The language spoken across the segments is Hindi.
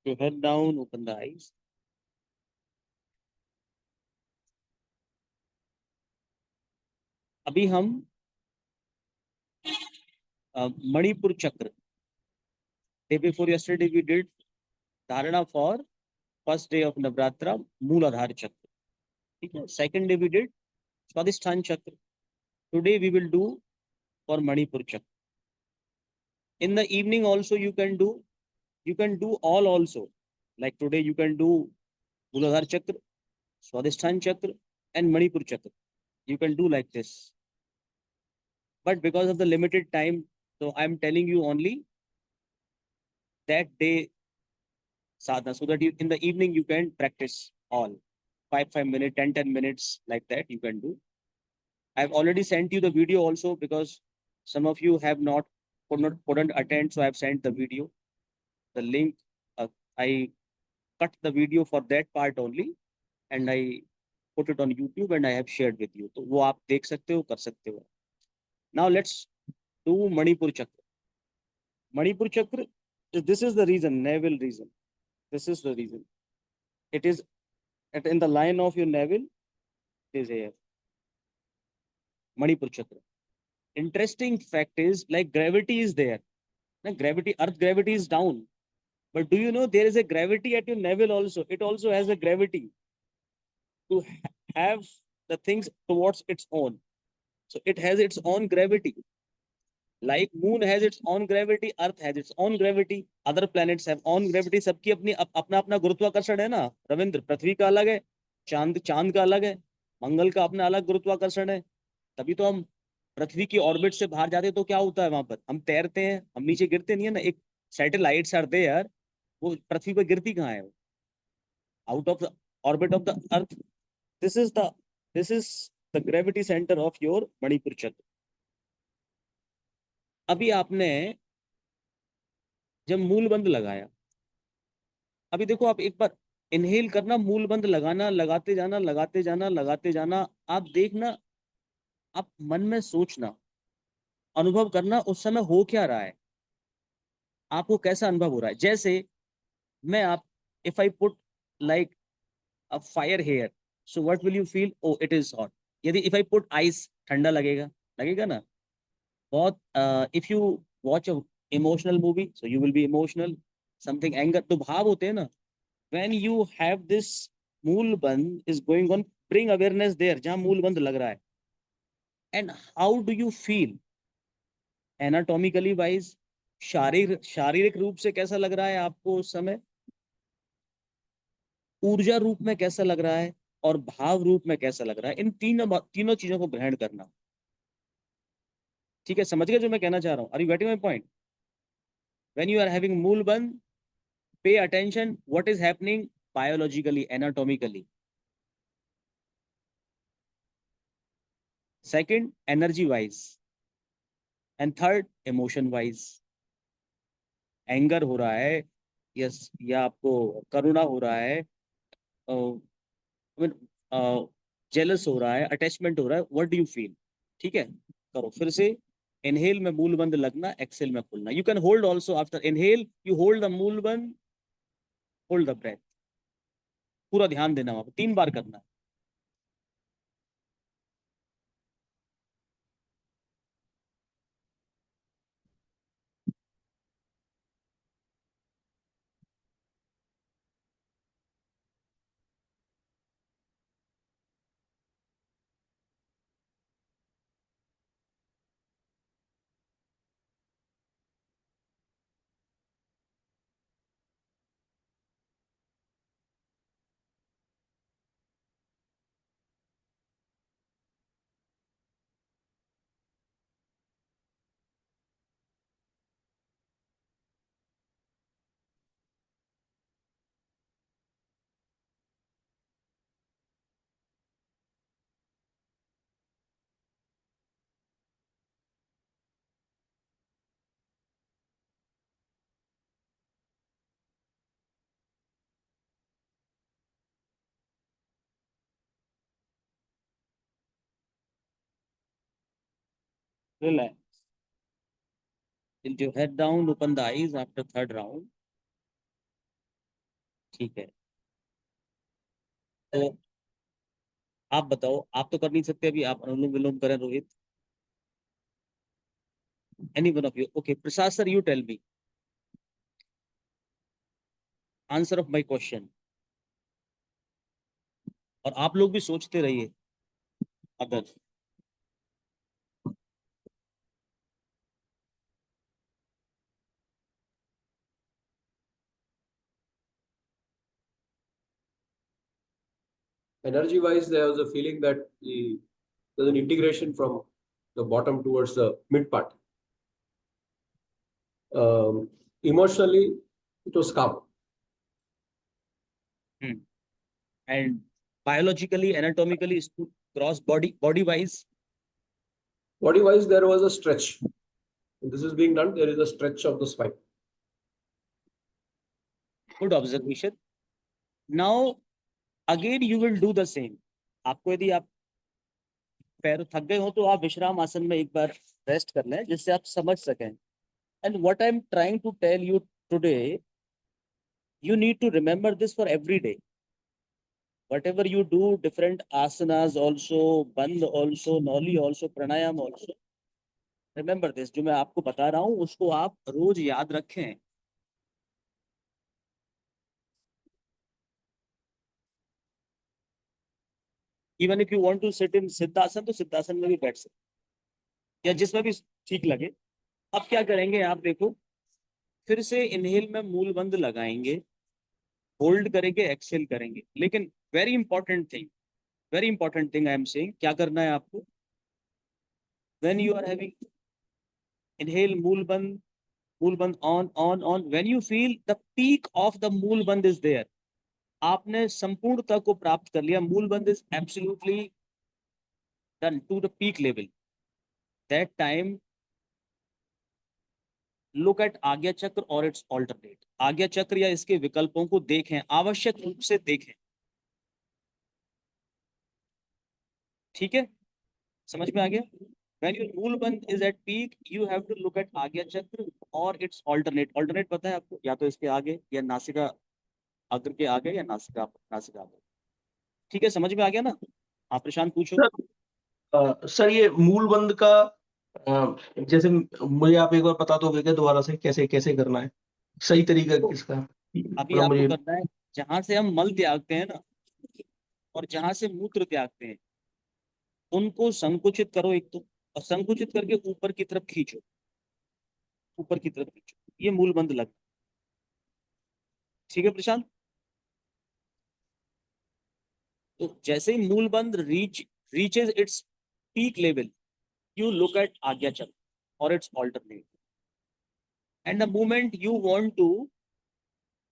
your head down, open the eyes. अभी हम Manipur chakra, day before yesterday we did dharana for first day of Navratra, Muladhar chakra. ठीक है. Second day we did Swadhisthan chakra. Today we will do for Manipur chakra. In the evening also you can do all also. Like today you can do मूलाधार चक्र, स्वादिष्ठान चक्र and Manipur chakra. You can do like this. But because of the limited time, so I'm telling you only that day sadhana, so that you in the evening you can practice all 5 minutes, 10 minutes like that you can do. I've already sent you the video also because some of you have not couldn't attend, so I've sent the video, the link. I cut the video for that part only and I put it on YouTube and I have shared with you. तो वो आप देख सकते हो, कर सकते हो. Now let's do Manipur Chakra. Manipur Chakra, this is the reason, navel reason. This is the reason. It is in the line of your navel, it is here. Manipur Chakra. Interesting fact is, like gravity is there. Gravity, Earth gravity is down. But do you know there is a gravity at your navel also? It also has a gravity to have the things towards its own. So it has its own gravity. Like moon has its own gravity, earth has its own gravity, other planets have own gravity. सबकी अपनी अपना अपना गुरुत्वाकर्षण है ना रविंद्र. पृथ्वी का अलग है, चांद चांद का अलग है, मंगल का अपना अलग गुरुत्वाकर्षण है. तभी तो हम पृथ्वी की ऑर्बिट से बाहर जाते हैं तो क्या होता है वहां पर? हम तैरते हैं, हम नीचे गिरते नहीं है ना. एक सैटेलाइट्स आर देयर, वो पृथ्वी पर गिरती कहाँ है? Out of the orbit of the earth. This is the this is the gravity centre of your Manipur चक्र. अभी आपने जब मूल बंद लगाया, अभी देखो आप एक बार इनहेल करना, मूल बंद लगाना, लगाते जाना, लगाते जाना, लगाते जाना. आप देखना, आप मन में सोचना, अनुभव करना उस समय हो क्या रहा है, आपको कैसा अनुभव हो रहा है. जैसे मैं आप if I put like a fire here, so what will you feel? Oh it is hot. यदि इफ आई पुट आइस, ठंडा लगेगा, लगेगा ना बहुत. If you watch a emotional movie, so you will be emotional. Something anger, तो भाव होते हैं ना. when you have this मूल बंद is going on, bring awareness there जहां मूल बंद लग रहा है. and how do you feel anatomically wise, शारीरिक रूप से कैसा लग रहा है आपको उस समय, ऊर्जा रूप में कैसा लग रहा है, और भाव रूप में कैसा लग रहा है. इन तीनों चीजों को ग्रहण करना. ठीक है, समझ गए जो मैं कहना चाह रहा हूं? Are you getting my point? when you are having मूल बंद, pay attention what is happening biologically, anatomically. second, energy wise. And third, emotion wise. Anger हो रहा है, यस, या आपको करुणा हो रहा है, जेलस हो रहा है, अटैचमेंट हो रहा है, व्हाट डू यू फील? ठीक है, करो फिर से. इनहेल में मूल बंद लगना, एक्सेल में खुलना. You can hold also after inhale, you hold the मूल बंद, होल्ड द ब्रेथ. पूरा ध्यान देना, वहां 3 बार करना. Relax. Tilt your head down, open the eyes after third round. ठीक है, तो आप बताओ, आप तो कर नहीं सकते अभी, आप अनुलोम विलोम करें Rohit, any one of you. Okay Prasad sir, you tell me answer of my question, और आप लोग भी सोचते रहिए अगर। Energy wise, there was a feeling that there's an integration from the bottom towards the mid part. Emotionally, it was calm. And biologically, anatomically, cross body wise? Body wise, there was a stretch. When this is being done, there is a stretch of the spine. Good observation. Now again you will do the same. आपको यदि आप पैर थक गए हो तो आप विश्राम आसन में एक बार रेस्ट कर लें, जिससे आप समझ सकें। And what I'm trying to tell you today, you need to remember this for every day. Whatever you do, different asanas also, band also, noli also, pranayam also, remember this. जो मैं आपको बता रहा हूँ उसको आप रोज याद रखें। Even if you want to sit in siddhasana, तो सिद्धासन में भी बैठ सकते, या जिसमें भी ठीक लगे। अब क्या करेंगे आप देखो, फिर से इनहेल में मूल बंद लगाएंगे, होल्ड करेंगे, एक्सेल करेंगे। लेकिन very important thing I am saying, क्या करना है आपको, when you are having inhale मूल बंद on, when you feel the peak of the मूल बंद इज देयर, आपने संपूर्णता को प्राप्त कर लिया, मूल बंद is absolutely done to the peak level, that time look at आज्ञा चक्र और इट्स ऑल्टरनेट। आज्ञा चक्र या इसके विकल्पों को देखें, आवश्यक रूप से देखें। ठीक है, समझ में आ गया? When your मूल बंद is at peak, you have to look at आज्ञा चक्र और its alternate। alternate पता है आपको, या तो इसके आगे या नासिका अग्र के आगे या नासिका आगे। ठीक है, समझ में आ गया ना? आप प्रशांत पूछो। सर ये मूल बंद का जैसे मुझे आप एक बार बता दोगे क्या दोबारा से कैसे कैसे करना है, सही तरीका किसका? अभी मतलब आपको मुझे करना है, जहां से हम मल त्यागते हैं ना और जहां से मूत्र त्यागते हैं, उनको संकुचित करो एक तो, और संकुचित करके ऊपर की तरफ खींचो, ऊपर की तरफ खींचो, ये मूल बंद लग। ठीक है प्रशांत? तो जैसे ही मूल बंद reaches its peak level, you look at आज्ञा चक्र or its alternate, and the moment you want to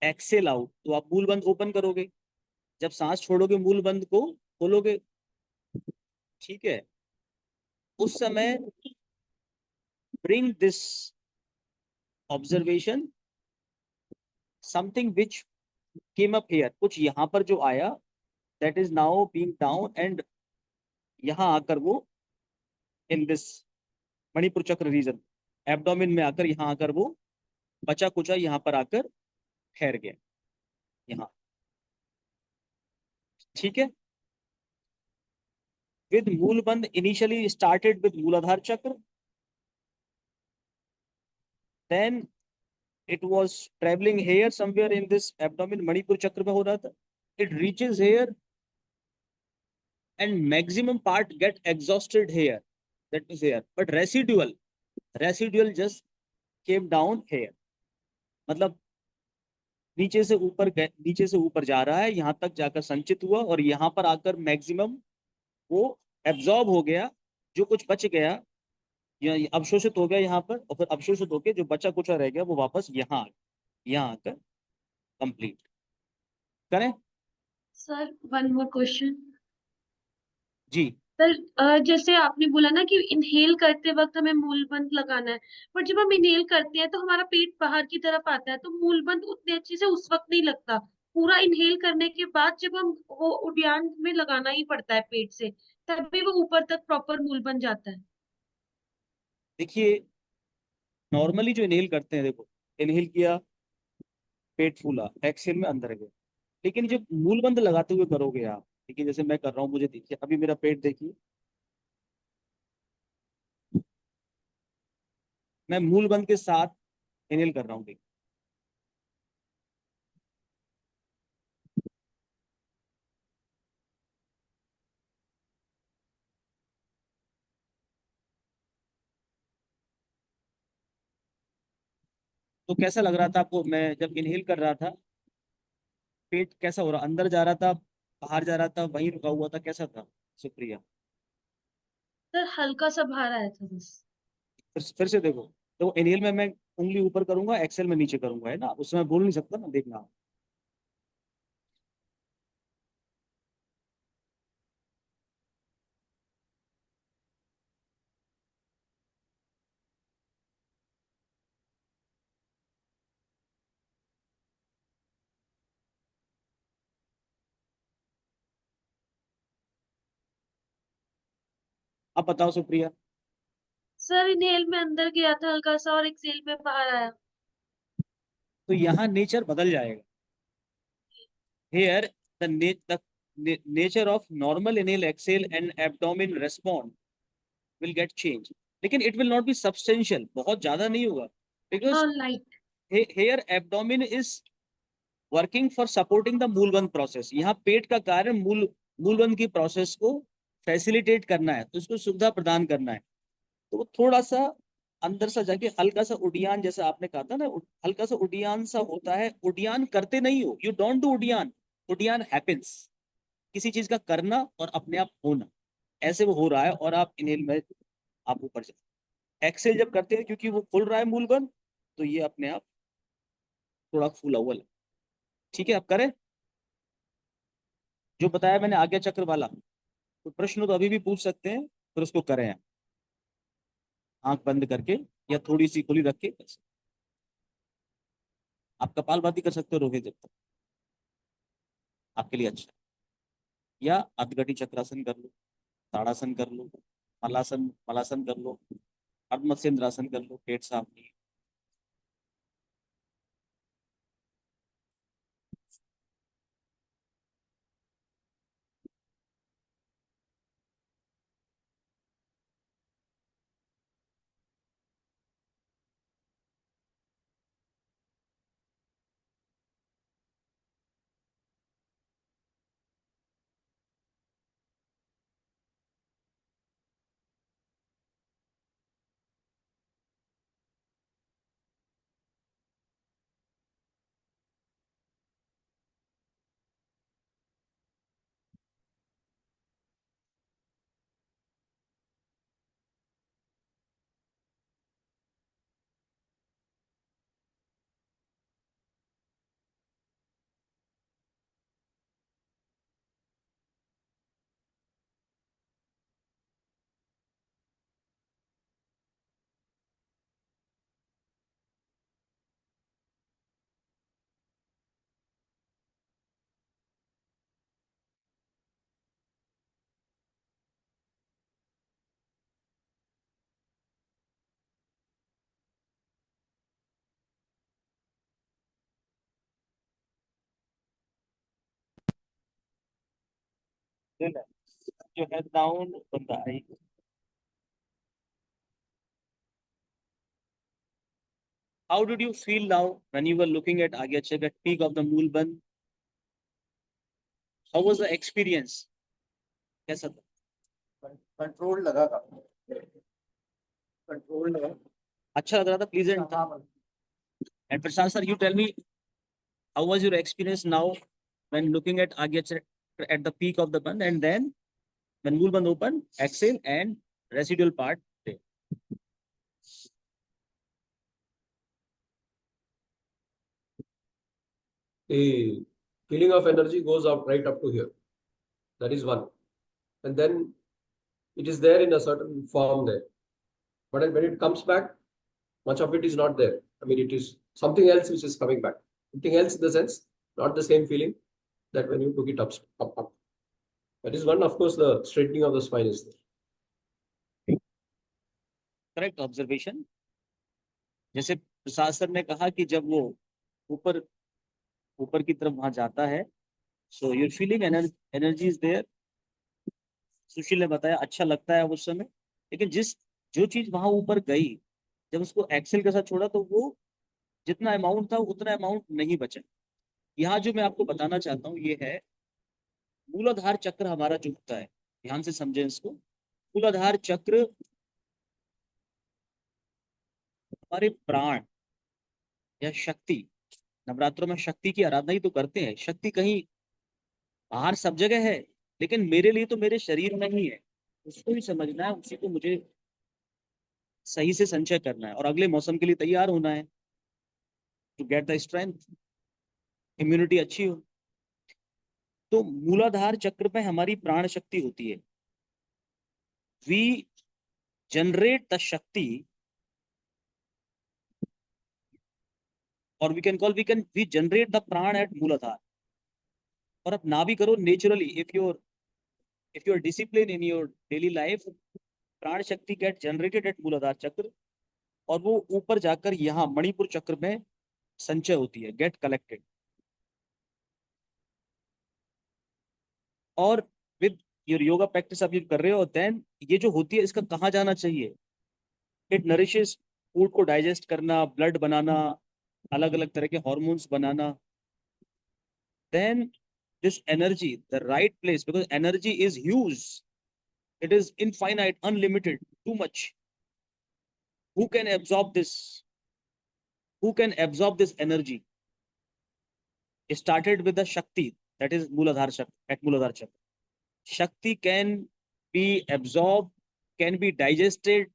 exhale out, तो आप मूल बंद ओपन करोगे, जब सांस छोड़ोगे मूल बंद को खोलोगे। ठीक है, उस समय bring this observation something which came up here, कुछ यहाँ पर जो आया, that is now being down, and यहाँ आकर वो in this मणिपुर चक्र रीजन, एब्डोमिन में आकर, यहाँ आकर वो बचा कुचा यहाँ पर आकर ठहर गया यहाँ। ठीक है, with मूल बंद initially started with मूलाधार चक्र, then it was traveling here somewhere in this abdomen, Manipur चक्र में हो रहा था, it reaches here and maximum part get exhausted here, that is here, but residual just came down here, मतलब नीचे से ऊपर जा रहा है, यहाँ तक जाकर संचित हुआ और यहाँ पर आकर मैक्सिमम वो एब्जॉर्ब हो गया, जो कुछ बच गया या अवशोषित हो गया यहाँ पर, और फिर अवशोषित होकर जो बचा कुचा रह गया वो वापस यहाँ आकर कंप्लीट करें। Sir one more question. जी सर जैसे आपने बोला ना कि इनहेल करते वक्त हमें मूलबंद लगाना है, पर जब हम इनहेल करते हैं तो हमारा पेट बाहर की तरफ आता है, तो मूलबंद उतने अच्छे से उस वक्त नहीं लगता। पूरा इनहेल करने के बाद जब हम वो उद्यान में लगाना ही पड़ता है पेट से, तभी वो ऊपर तक प्रॉपर मूल बन जाता है। देखिए, नॉर्मली जो इनहेल करते हैं, देखो इनहेल किया, पेट फूला, एक्सेल में अंदर गया, लेकिन जब मूलबंद लगाते हुए करोगे आप, ठीक है, जैसे मैं कर रहा हूँ, मुझे देखिए अभी मेरा पेट देखिए, मैं मूलबंद के साथ इनहेल कर रहा हूँ, देखिए। तो कैसा लग रहा था आपको? मैं जब इनहेल कर रहा था, पेट कैसा हो रहा, अंदर जा रहा था, बाहर जा रहा था, वहीं रुका हुआ था, कैसा था सुप्रिया? सर हल्का सा बाहर आया था बस। फिर से देखो, तो इनहेल में मैं उंगली ऊपर करूंगा, एक्सेल में नीचे करूंगा, है ना, उसमें मैं बोल नहीं सकता ना, देखना। अब बताओ सुप्रिया। सर इनहेल में अंदर गया था हल्का सा और एक्सेल में बाहर आया। तो यहाँ नेचर बदल जाएगा। Here, the nature of normal inhale, exhale and abdomen response will get changed. लेकिन it will not be substantial, बहुत ज्यादा नहीं होगा, because हाँ light. here abdomen is working for supporting the मूलबंध process. यहाँ पेट का कार्य मूलबंध की प्रोसेस को फैसिलिटेट करना है, तो उसको सुविधा प्रदान करना है। तो वो थोड़ा सा अंदर सा जाके हल्का सा उडियान, जैसा आपने कहा था ना, हल्का सा उडियान सा होता है। उडियान करते नहीं हो, you don't do uddiyana, uddiyana happens, किसी चीज का करना और अपने आप होना, ऐसे वो हो रहा है और आप इनहेल में आप ऊपर जाए। एक्सेल जब करते हैं, क्योंकि वो खुल रहा है मूलबंध, तो ये अपने आप थोड़ा फूला हुआ लगे। ठीक है, अब करें जो बताया मैंने आज्ञा चक्र वाला। तो प्रश्न तो अभी भी पूछ सकते हैं, फिर उसको करें आप, आंख बंद करके या थोड़ी सी खुली रख के। आप कपालभाति कर सकते हो, रोके जब तक, आपके लिए अच्छा। या अधगटी चक्रासन कर लो, ताड़ासन कर लो, मलासन मलासन कर लो, अर्धमत्स्येंद्रासन कर लो, पेट साफ नहीं। जो है डाउन बंदा आई। How did you feel now when you were looking at Agyachak at peak of the Moolban? How was the experience? कैसा था? कंट्रोल लगा कंट्रोल लगा अच्छा लग रहा था, प्लीजेंट था। And Prashant sir, you tell me, how was your experience now when looking at Agyachak at the peak of the band, and then when Moolban opened, exhale and residual part there. The feeling of energy goes up right up to here. That is one. And then it is there in a certain form there. But when it comes back, much of it is not there. I mean, it is something else which is coming back. Something else in the sense, not the same feeling that when you took it up. That is one, of course, the straightening of the spine is there. Correct observation. जैसे प्रसाद सर ने कहा कि जब वो ऊपर ऊपर की तरफ वहां जाता है, so your feeling energy is there. Sushil ने बताया अच्छा लगता है उस समय, लेकिन जो चीज वहां ऊपर गई, जब उसको एक्सेल के साथ छोड़ा तो वो जितना अमाउंट था उतना अमाउंट नहीं बचा। यहाँ जो मैं आपको बताना चाहता हूँ ये है, मूलाधार चक्र हमारा जो होता है, ध्यान से समझें इसको। मूलाधार चक्र हमारे प्राण या शक्ति, नवरात्रों में शक्ति की आराधना ही तो करते हैं। शक्ति कहीं बाहर सब जगह है, लेकिन मेरे लिए तो मेरे शरीर में ही है। उसको ही समझना है, उसी को मुझे सही से संचय करना है और अगले मौसम के लिए तैयार होना है, to get the strength, immunity अच्छी हो। तो मूलाधार चक्र में हमारी प्राण शक्ति होती है। वी जनरेट द शक्ति, और we generate the prana at muladhara. और अब ना भी करो, naturally if your discipline in your daily life, prana shakti gate generated at मूलाधार चक्र, और वो ऊपर जाकर यहाँ मणिपुर चक्र में संचय होती है, गेट कलेक्टेड। और विद योर योगा प्रैक्टिस आप ये कर रहे हो, देन ये जो होती है इसका कहाँ जाना चाहिए? इट नरिशेस, फूड को डाइजेस्ट करना, ब्लड बनाना, अलग अलग तरह के हॉर्मोन्स बनाना। Then this energy, the right place, because energy is huge, it is infinite, unlimited, too much. Who can absorb this? Who can absorb this energy? It started with the Shakti, that is Mooladhara Chakra, at Mooladhara Chakra. Shakti can be absorbed, can be digested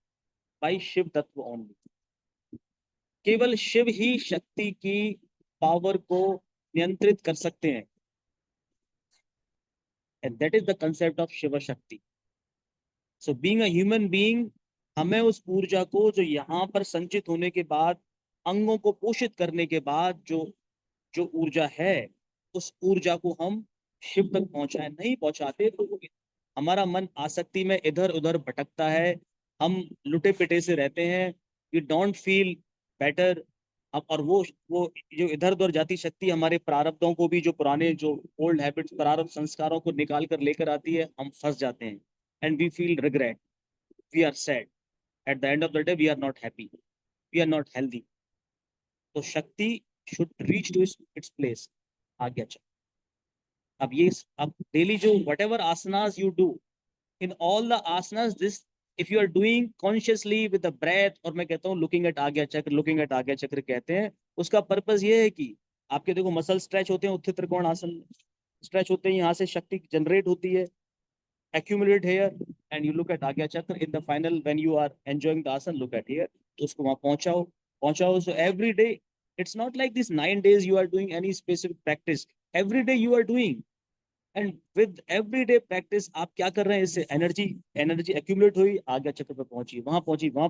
by Shiv Tattva only. केवल शिव ही शक्ति की पावर को नियंत्रित कर सकते हैं, and that is the concept of Shiva Shakti. So being a human being, हमें उस ऊर्जा को जो यहाँ पर संचित होने के बाद, अंगों को पोषित करने के बाद जो ऊर्जा है, उस ऊर्जा को हम शिव तक पहुंचाए। नहीं पहुंचाते तो हमारा मन आसक्ति में इधर उधर भटकता है, हम लुटे पिटे से रहते हैं, वी डोंट फील बेटर। अब और वो जो इधर उधर जाती शक्ति हमारे प्रारब्धों को भी, जो पुराने जो ओल्ड हैबिट्स, प्रारब्ध संस्कारों को निकाल कर लेकर आती है, हम फंस जाते हैं, and we feel regret, we are sad, at the end of the day we are not happy, we are not healthy. तो shakti should reach to its place, आज्ञा चक्र। अब डेली जो whatever asanas you do, in all the asanas, this if you are doing consciously with the breath, और मैं कहता हूँ looking at आज्ञा चक्र कहते हैं, उसका पर्पस ये है कि आपके देखो मसल स्ट्रेच होते हैं, उत्थित त्रिकोण आसन स्ट्रेच होते हैं, यहाँ से शक्ति जनरेट होती है, accumulate here, and you look at आज्ञा चक्र in the final when you are enjoying the asan, look at here, तो उसको वहां पहुंचाओ। So every day, it's not like this 9 days you are doing any specific practice, every day you are doing, and with everyday practice आप क्या कर रहे हैं, इससे एनर्जी एक्यूमुलेट हुई, आज्ञा चक्र पे पहुंची, वहां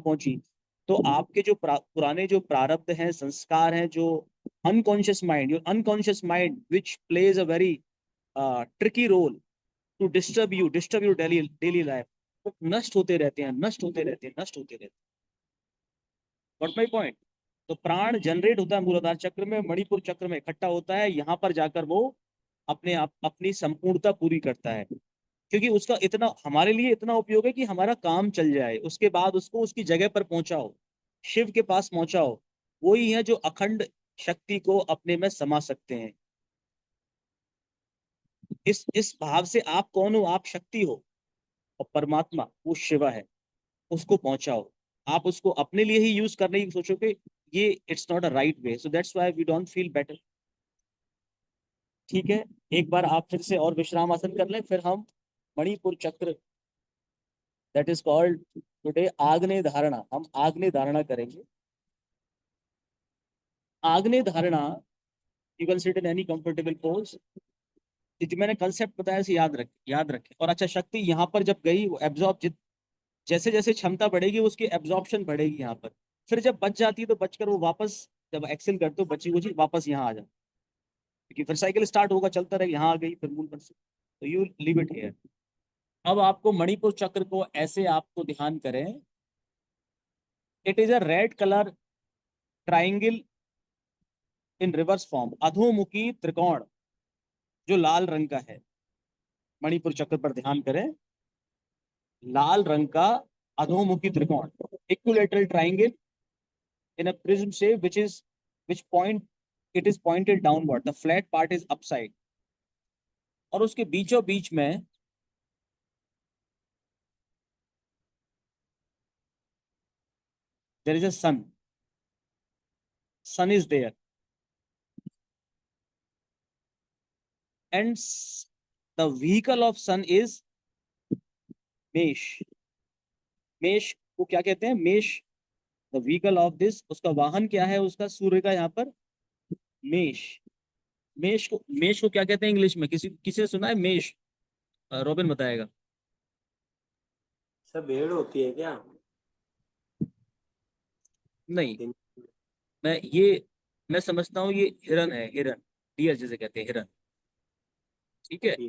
पहुंची। तो आपके जो पुराने जो प्रारब्ध हैं, संस्कार हैं, जो unconscious mind, your unconscious mind which plays a very tricky role to disturb your daily life, तो नष्ट होते रहते हैं। What my point? तो प्राण जनरेट होता है मूलाधार चक्र में, मणिपुर चक्र में इकट्ठा होता है, यहाँ पर जाकर वो अपनी संपूर्णता पूरी करता है। क्योंकि उसका इतना हमारे लिए इतना उपयोग है कि हमारा काम चल जाए, उसके बाद उसको उसकी जगह पर पहुंचाओ, शिव के पास पहुंचाओ। वही है जो अखंड शक्ति को अपने में समा सकते हैं। इस भाव से आप कौन हो? आप शक्ति हो, और परमात्मा वो शिवा है, उसको पहुंचाओ। आप उसको अपने लिए ही यूज करने की सोचोगे, ये it's not a right way, so that's why we don't feel better. ठीक है, एक बार आप फिर से और विश्राम आसन कर लें, फिर हम मणिपुर चक्र, दैट इज कॉल्ड टुडे आग्नेय धारणा, हम आग्नेय धारणा करेंगे। आग्नेय धारणा, you can sit in any comfortable pose. जो मैंने कंसेप्ट बताया इसे याद रखें। और अच्छा, शक्ति यहाँ पर जब गई, वो एब्जॉर्ब, जैसे जैसे क्षमता बढ़ेगी उसकी एब्जॉर्प्शन बढ़ेगी यहाँ पर, फिर जब बच जाती है तो बचकर वो वापस, जब एक्सेल करते हो बची हुई चीज वापस यहाँ आ जाए, क्योंकि फिर साइकिल स्टार्ट होगा, चलता रहेगा, यहाँ आ गई फिर मूल पर से, तो यू लीव इट हियर। अब आपको मणिपुर चक्र को ऐसे आपको ध्यान करें, it is a red colour triangle in reverse form, अधोमुखी त्रिकोण जो लाल रंग का है, मणिपुर चक्र पर ध्यान करें, लाल रंग का अधोमुखी त्रिकोण, equilateral triangle in a prism shape which point it is pointed downward, the flat part is upside, और उसके बीचों बीच में there is a sun is there, and the vehicle of sun is मेष। मेष को क्या कहते हैं? मेष, द व्हीकल ऑफ दिस, उसका वाहन क्या है उसका, सूर्य का यहाँ पर मेष। मेष को क्या कहते हैं इंग्लिश में? किसी ने सुना है मेष? रॉबिन बताएगा। सर भेड़ होती है क्या? नहीं, मैं समझता हूँ ये हिरन है, हिरन, डियर जिसे कहते हैं, हिरन। ठीक है,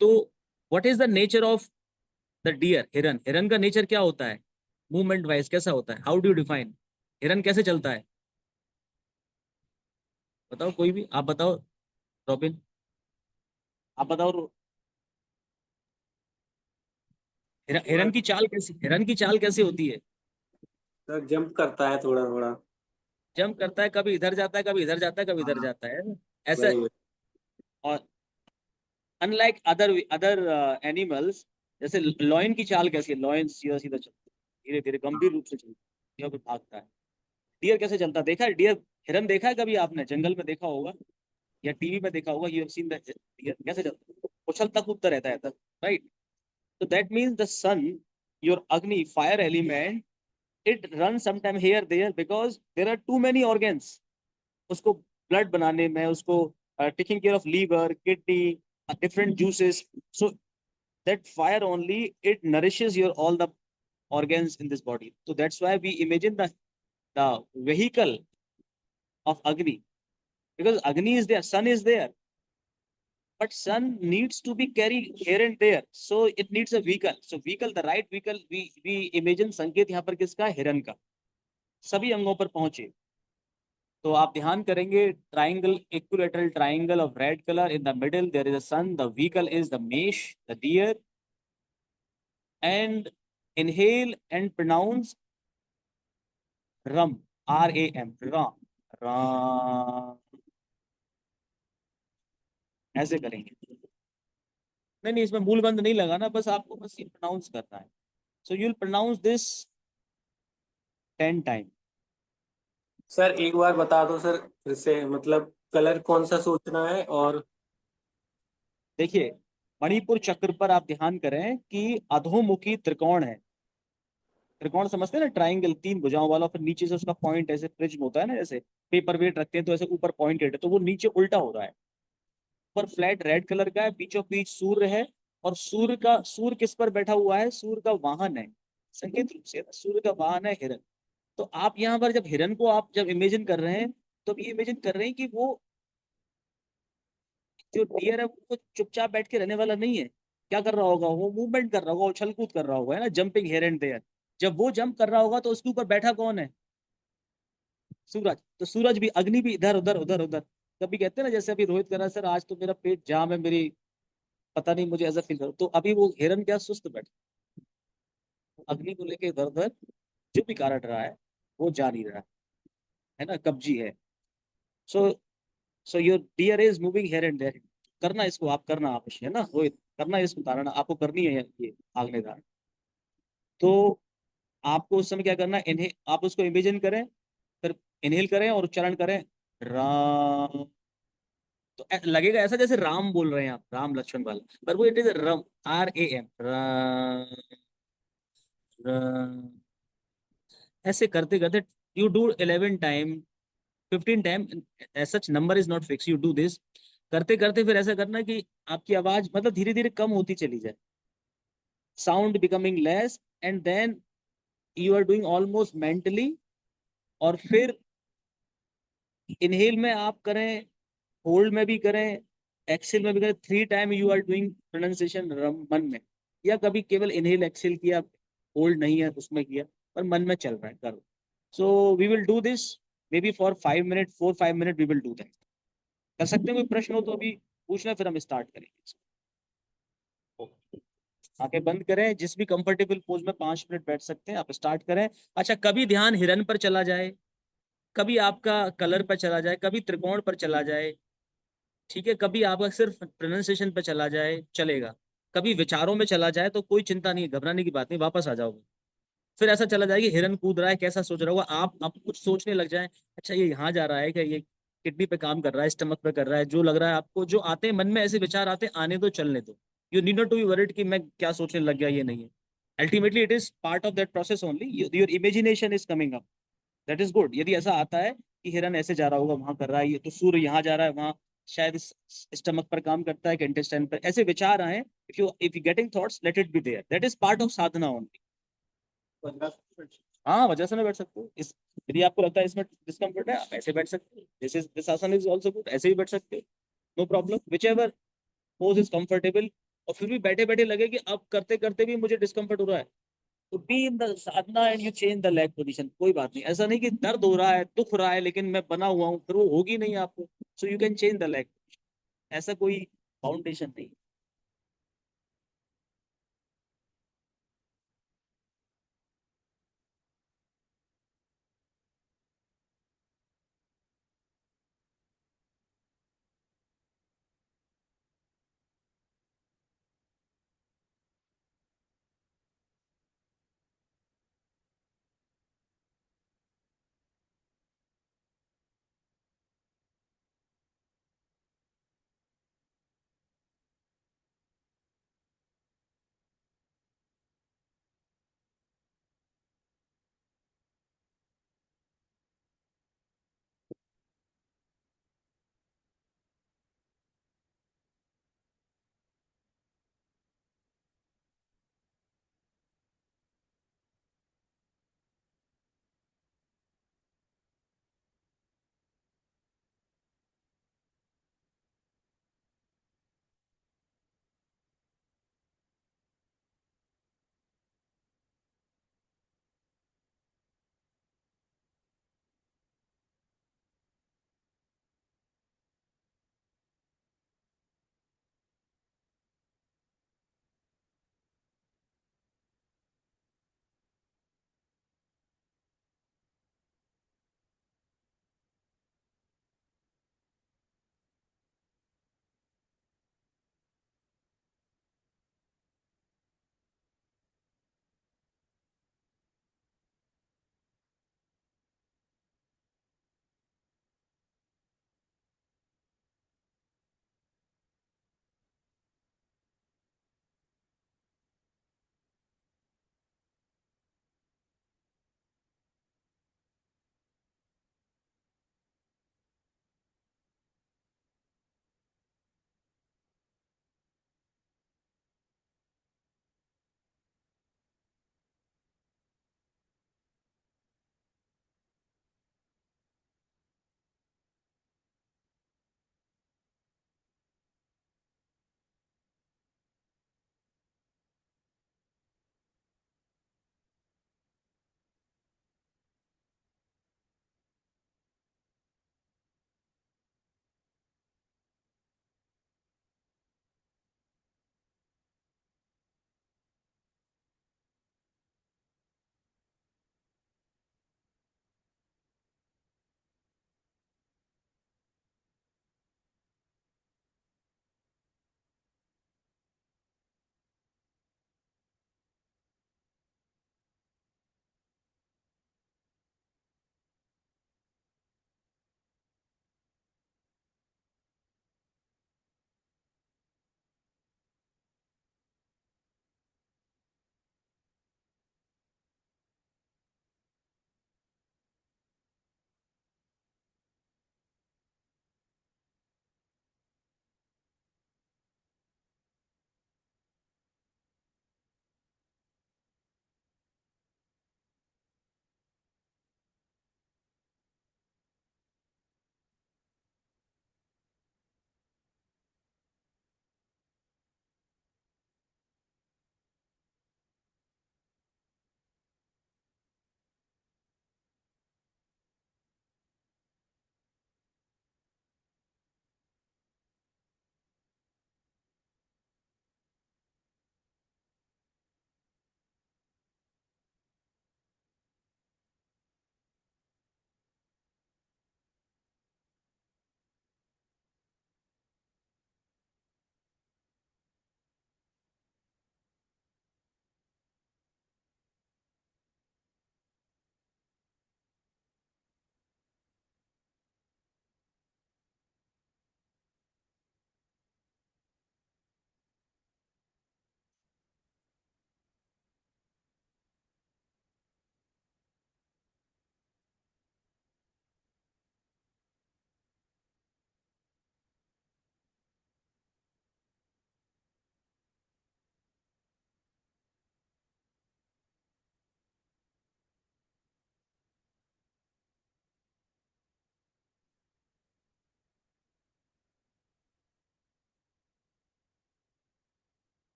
तो what is the nature of the deer? हिरन का नेचर क्या होता है? मूवमेंट वाइज कैसा होता है? हाउ डू यू डिफाइन हिरन? कैसे चलता है? बताओ, कोई भी, आप बताओ। रॉबिन, आप बताओ। हिरन की चाल कैसी, हिरन की चाल कैसी होती है? सर जंप करता है थोड़ा थोड़ा। जंप करता है, कभी इधर जाता है, कभी इधर जाता है, कभी इधर जाता है ना? ऐसा। वही। और अनलाइक अदर एनिमल्स, जैसे लॉयन की चाल कैसी है? लॉयन सीधा सीधा चलता है, धीरे धीरे गंभीर रूप से चलता है, भागता है। डियर कैसे चलता है? देखा है डियर? हिरन देखा है कभी आपने? जंगल में देखा होगा या टीवी में देखा होगा। You have seen that deer कैसे चलता है? उछलता कूदता रहता है, right? So that means the sun, your Agni, fire element, it runs sometime here there because there are too many organs. उसको blood बनाने में, उसको taking care of liver, kidney, different juices. So that fire only, it nourishes your all the organs in this body. So that's why we imagine the vehicle of Agni, because Agni is there, sun is there. But sun needs to be carried here and there, so it needs a vehicle. So vehicle, the right vehicle, we imagine संकेत यहाँ पर किसका? हिरन का। सभी अंगों पर पहुंचे। तो आप ध्यान करेंगे, triangle, equilateral triangle of red colour, in the middle there is a sun, the vehicle is the mesh, the deer, and inhale and pronounce ram, RAM, ram, ram, ऐसे करेंगे। नहीं, इसमें मूल बंद नहीं लगाना, बस आपको बस ये प्रोनाउंस करना है। So you will pronounce this 10 time. Sir एक बार बता दो सर फिर से, मतलब कलर कौन सा सोचना है? और देखिए, मणिपुर चक्र पर आप ध्यान करें कि अधोमुखी त्रिकोण है। त्रिकोण समझते हैं ना? ट्राइंगल, 3 भुजाओं वाला, फिर नीचे से उसका पॉइंट ऐसे प्रिज्म होता है ना, जैसे पेपर वेट रखते हैं तो ऐसे ऊपर पॉइंटेड है, तो वो नीचे उल्टा हो रहा है। पर फ्लैट रेड कलर का है, बीचों बीच सूर्य है, और सूर्य किस पर बैठा हुआ है? सूर्य का वाहन है, संकेत रूप से सूर्य का वाहन है हिरन। तो आप यहाँ पर जब हिरन को आप जब इमेजिन कर रहे हैं, तो ये इमेजिन कर रहे हैं कि वो जो डियर है वो चुपचाप बैठ के रहने वाला नहीं है। क्या कर रहा होगा? वो मूवमेंट कर रहा होगा, उछल कूद कर रहा होगा, है ना, जंपिंग हियर एंड देयर। जब वो जंप कर रहा होगा तो उसके ऊपर बैठा कौन है? सूरज। तो सूरज भी, अग्नि भी इधर उधर उधर उधर। कभी कहते हैं ना, जैसे अभी रोहित कह रहा है, सर आज तो मेरा पेट जाम है, मेरी पता नहीं, मुझे ऐसा फील कर, तो अभी वो हिरन क्या सुस्त बैठा, अग्नि को लेके इधर उधर जो भी कारण रहा है वो जा नहीं रहा है ना, कब्जी है। So your deer is moving here and there. करना इसको, आप करना, आप है ना रोहित, करना इसको, धारणा आपको करनी है ये आग्नेय धारणा। तो आपको उस समय क्या करना है? इन्हें आप उसको इमेजिन करें, फिर इनहेल करें और उच्चारण करें राम। तो लगेगा ऐसा जैसे राम बोल रहे हैं आप, राम लक्ष्मण वाला, पर वो it is rum, RAM, Ram, Ram. ऐसे करते करते you do 11 time, 15 time, such number is not fix, you do this. करते करते फिर ऐसा करना कि आपकी आवाज मतलब धीरे धीरे कम होती चली जाए, sound becoming less, and then you are doing almost mentally. और फिर इनहेल में आप करें, होल्ड में भी करें, एक्सेल में भी करें, 3 time you are doing pronunciation मन में, या कभी केवल इनहेल एक्सेल किया, होल्ड नहीं है उसमें किया, पर मन में चल रहा है, करो। So we will do this maybe for 5 minute, 4-5 minute we will do that. कर सकते हैं? कोई प्रश्न हो तो अभी पूछना है, फिर हम स्टार्ट करेंगे। आंखें बंद करें, जिस भी कंफर्टेबल पोज में 5 मिनट बैठ सकते हैं आप स्टार्ट करें। अच्छा, कभी ध्यान हिरन पर चला जाए, कभी आपका कलर पर चला जाए, कभी त्रिकोण पर चला जाए, ठीक है, कभी आपका सिर्फ प्रोनाउंसिएशन पे चला जाए, चलेगा। कभी विचारों में चला जाए तो कोई चिंता नहीं, घबराने की बात नहीं, वापस आ जाओगे। फिर ऐसा चला जाए कि हिरन कूद रहा है, कैसा सोच रहा होगा, आप कुछ सोचने लग जाए, अच्छा ये यहाँ जा रहा है क्या, ये किडनी पे काम कर रहा है, स्टमक पे कर रहा है, जो लग रहा है आपको, जो आते हैं मन में ऐसे विचार आते हैं, आने दो, चलने दो। You need not to be worried कि मैं क्या सोचने लग गया, ये नहीं है। Ultimately it is part of that process only, your imagination is coming up, that is good. यदि ऐसा आता है कि हिरन ऐसे जा रहा होगा, वहां कर रहा है, ये तो सूर्य यहाँ जा रहा है, वहां शायद स्टमक पर काम करता है कि इंटेस्टाइन पर, ऐसे विचार आए, if you getting thoughts, let it be there, that is part of sadhana only. हाँ, वज्रासन में बैठ सकते हो। इस यदि आपको लगता है इसमें डिस्कम्फर्ट है, आप ऐसे बैठ सकते हो, दिस आसन इज आल्सो गुड, ऐसे भी बैठ सकते हो, no problem, whichever pose is comfortable. और फिर भी बैठे बैठे लगे कि अब करते करते भी मुझे डिस्कम्फर्ट हो रहा है, तो be in the Sadhana and you change the leg position, कोई बात नहीं। ऐसा नहीं कि दर्द हो रहा है, दुख रहा है, लेकिन मैं बना हुआ हूँ, फिर वो होगी नहीं आपको, so you can change the leg, ऐसा कोई फाउंडेशन नहीं।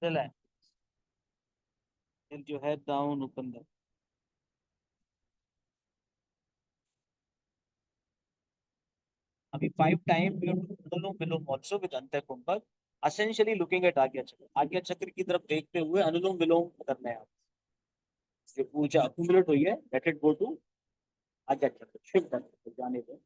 relax. Tilt your head down, open the. अभी 5 times we have to anulom vilom also with अंतर कुंभक. Essentially looking at आज्ञा चक्र. आज्ञा चक्र की तरफ देखते हुए अनुलोम विलोम करना है. जो ऊर्जा accumulate हुई है, let it go to आज्ञा चक्र. शिफ्ट जाने दो.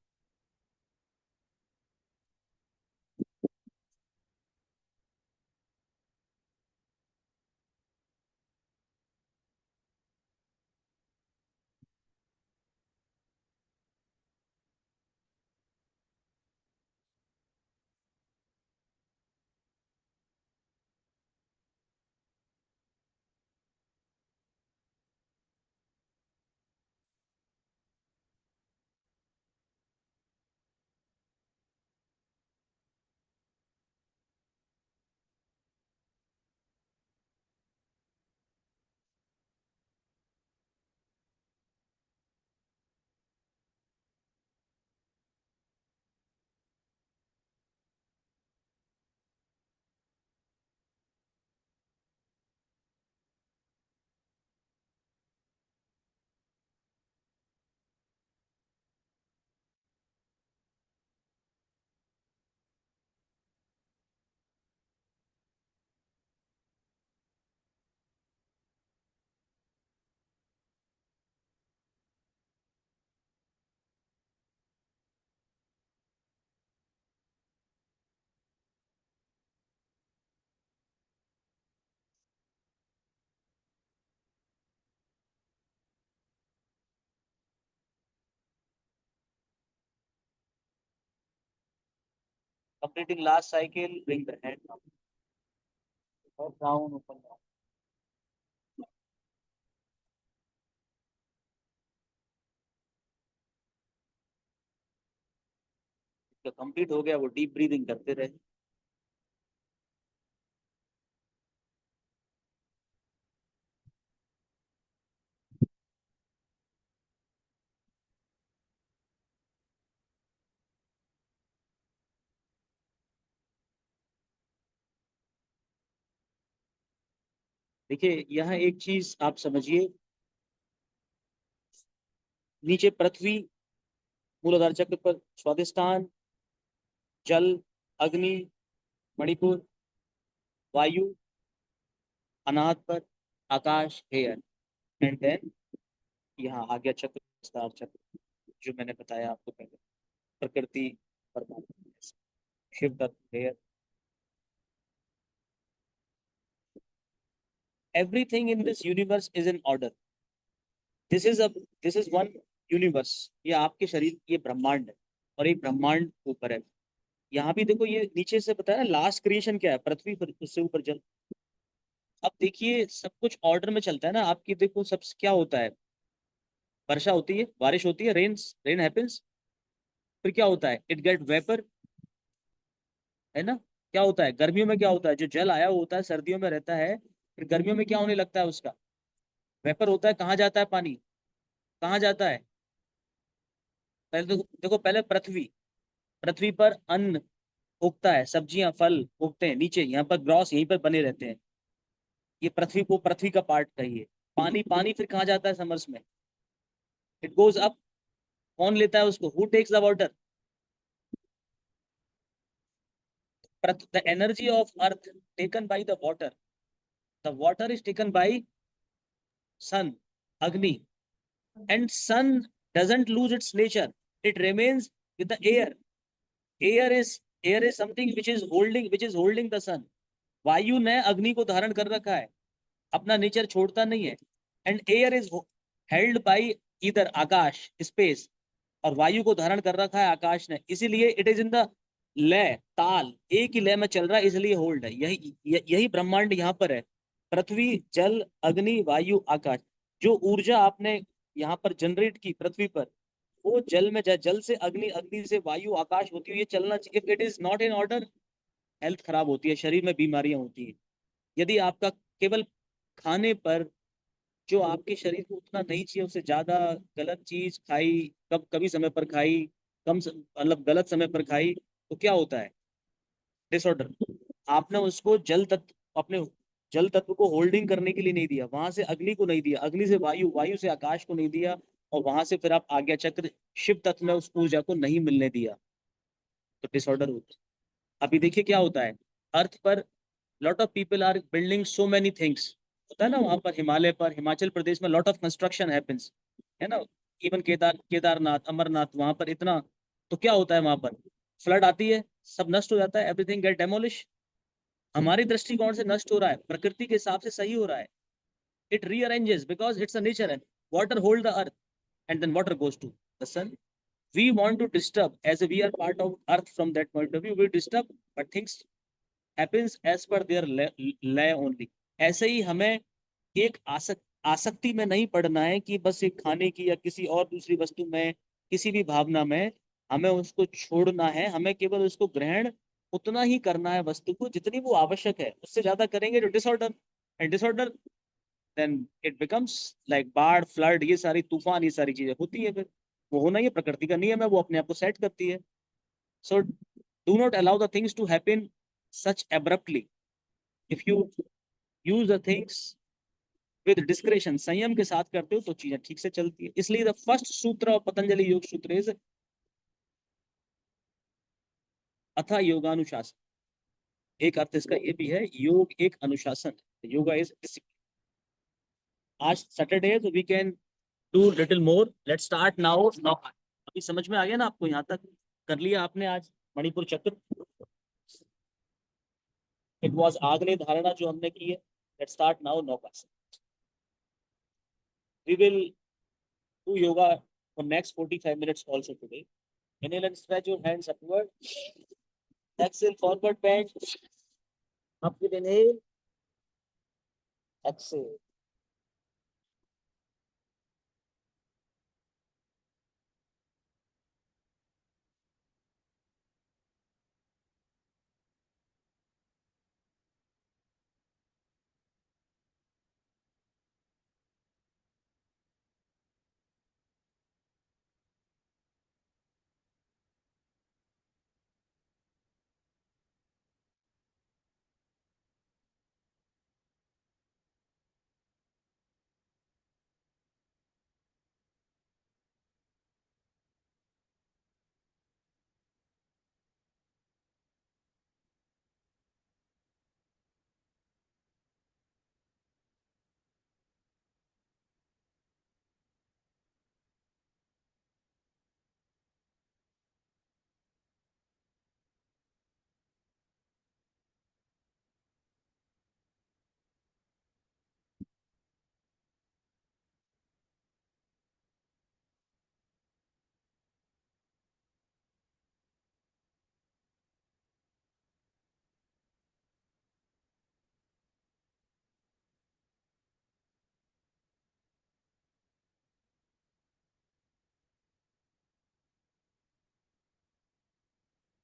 Completing last cycle, bring the head down. Head down, open down. जो कंप्लीट हो गया वो डीप ब्रीदिंग करते रहे. देखिए यहाँ एक चीज आप समझिए. नीचे पृथ्वी मूलाधार चक्र पर स्वादिष्टान, जल, अग्नि, मणिपुर, वायु, अनाहत पर, आकाश, एयर, एंड देन यहाँ आज्ञा चक्र, विस्तार चक्र, जो मैंने बताया आपको पहले. प्रकृति, परमात्मा, शिव तत्व, air. Everything in this universe is in order. This is one universe. ये आपके शरीर, ये ब्रह्मांड है और एक ब्रह्मांड ऊपर है. यहाँ भी देखो ये नीचे से बताया ना, लास्ट क्रिएशन क्या है, पृथ्वी पर, उससे ऊपर जल. अब देखिए सब कुछ ऑर्डर में चलता है ना. आपकी देखो सब क्या होता है, वर्षा होती है, बारिश होती है, रेन हैपेंस. फिर क्या होता है, इट गेट वेपर, है ना. क्या होता है गर्मियों में, क्या होता है, जो जल आया वो होता है सर्दियों में रहता है. फिर गर्मियों में क्या होने लगता है, उसका वेपर होता है. कहाँ जाता है पानी, कहाँ जाता है. पहले तो देखो, पहले पृथ्वी पर अन्न उगता है, सब्जियां फल उगते हैं नीचे, यहाँ पर ग्रॉस यहीं पर बने रहते हैं. ये पृथ्वी को, पृथ्वी का पार्ट कहिए. पानी फिर कहाँ जाता है समर्स में, इट गोज अप. कौन लेता है उसको, who takes the water. The energy of earth taken by the water is taken by sun, agni. And sun doesn't lose its nature, it remains with the air. Air is something which is holding the sun. वायु ने अग्नि को धारण कर रखा है, अपना नेचर छोड़ता नहीं है. And air is held by इधर आकाश, स्पेस, और वायु को धारण कर रखा है आकाश ने. इसीलिए इट इज इन द लय, ताल, एक ही लय में चल रहा है, इसलिए होल्ड है. यही ब्रह्मांड यहाँ पर है. पृथ्वी, जल, अग्नि, वायु, आकाश. जो ऊर्जा आपने यहाँ पर जनरेट की पृथ्वी पर, वो जल में जाए, जल से अग्नि, अग्नि से वायु, आकाश होती हुई ये चलना चाहिए. If it is not in order, health खराब होती है, शरीर में बीमारियां होती है. यदि आपका केवल खाने पर, जो आपके शरीर को उतना नहीं चाहिए, उससे ज्यादा गलत चीज खाई, कभी समय पर खाई, मतलब गलत समय पर खाई, तो क्या होता है, डिसऑर्डर. आपने उसको जल तत्व, अपने जल तत्व को होल्डिंग करने के लिए नहीं दिया, वहां से अग्नि को नहीं दिया, अग्नि से वायु, वायु से आकाश को नहीं दिया, और वहां से फिर आप आज्ञा चक्र शिव तत्व में उस ऊर्जा को नहीं मिलने दिया, तो डिसऑर्डर होता है। अभी देखिए क्या होता है, अर्थ पर lot of people are building so many things, होता है ना, वहां पर हिमालय पर, हिमाचल प्रदेश में लॉट ऑफ कंस्ट्रक्शन हैपेंस, है ना, इवन केदारनाथ, अमरनाथ, वहां पर इतना, तो क्या होता है वहां पर, फ्लड आती है, सब नष्ट हो जाता है, एवरीथिंग गेट डेमोलिश। हमारी दृष्टिकोण से नष्ट हो रहा है, प्रकृति के हिसाब से सही हो रहा है, it rearranges because it's a nature, and water hold the earth and then water goes to the sun. We want to disturb, as we are part of earth, from that point of view we disturb, but things happens as per their lay only। ऐसे ही हमें एक आसक्ति में नहीं पड़ना है कि बस एक खाने की या किसी और दूसरी वस्तु में, किसी भी भावना में हमें उसको छोड़ना है, हमें केवल उसको ग्रहण उतना ही करना है वस्तु को जितनी वो आवश्यक है, उससे ज्यादा करेंगे तो disorder, and disorder then it becomes like बाढ़, फ्लड, ये सारी तूफान, ये सारी चीजें होती है, फिर वो होना, ये प्रकृति का नियम है, वो अपने आप को सेट करती है। So do not allow the things to happen such abruptly, if you use the things with discretion, संयम के साथ करते हो तो चीजें ठीक से चलती है। इसलिए द फर्स्ट सूत्र ऑफ पतंजलि योग सूत्र इज अथा योगानुशासन। एक अर्थ इसका ये भी है, योग एक अनुशासन, योगा इज डिसिप्लिन। आज सैटरडे है तो we can do little more, let's start now. अभी समझ में आ गया ना आपको, यहाँ तक कर लिया आपने आज मणिपुर चक्र, इट वाज आग्नेय धारणा जो हमने की है। Let's start now Naukasana. We will do yoga for next 45 minutes also today. Inhale and stretch your hands upward. Exhale, forward bend. Up with inhale. Exhale.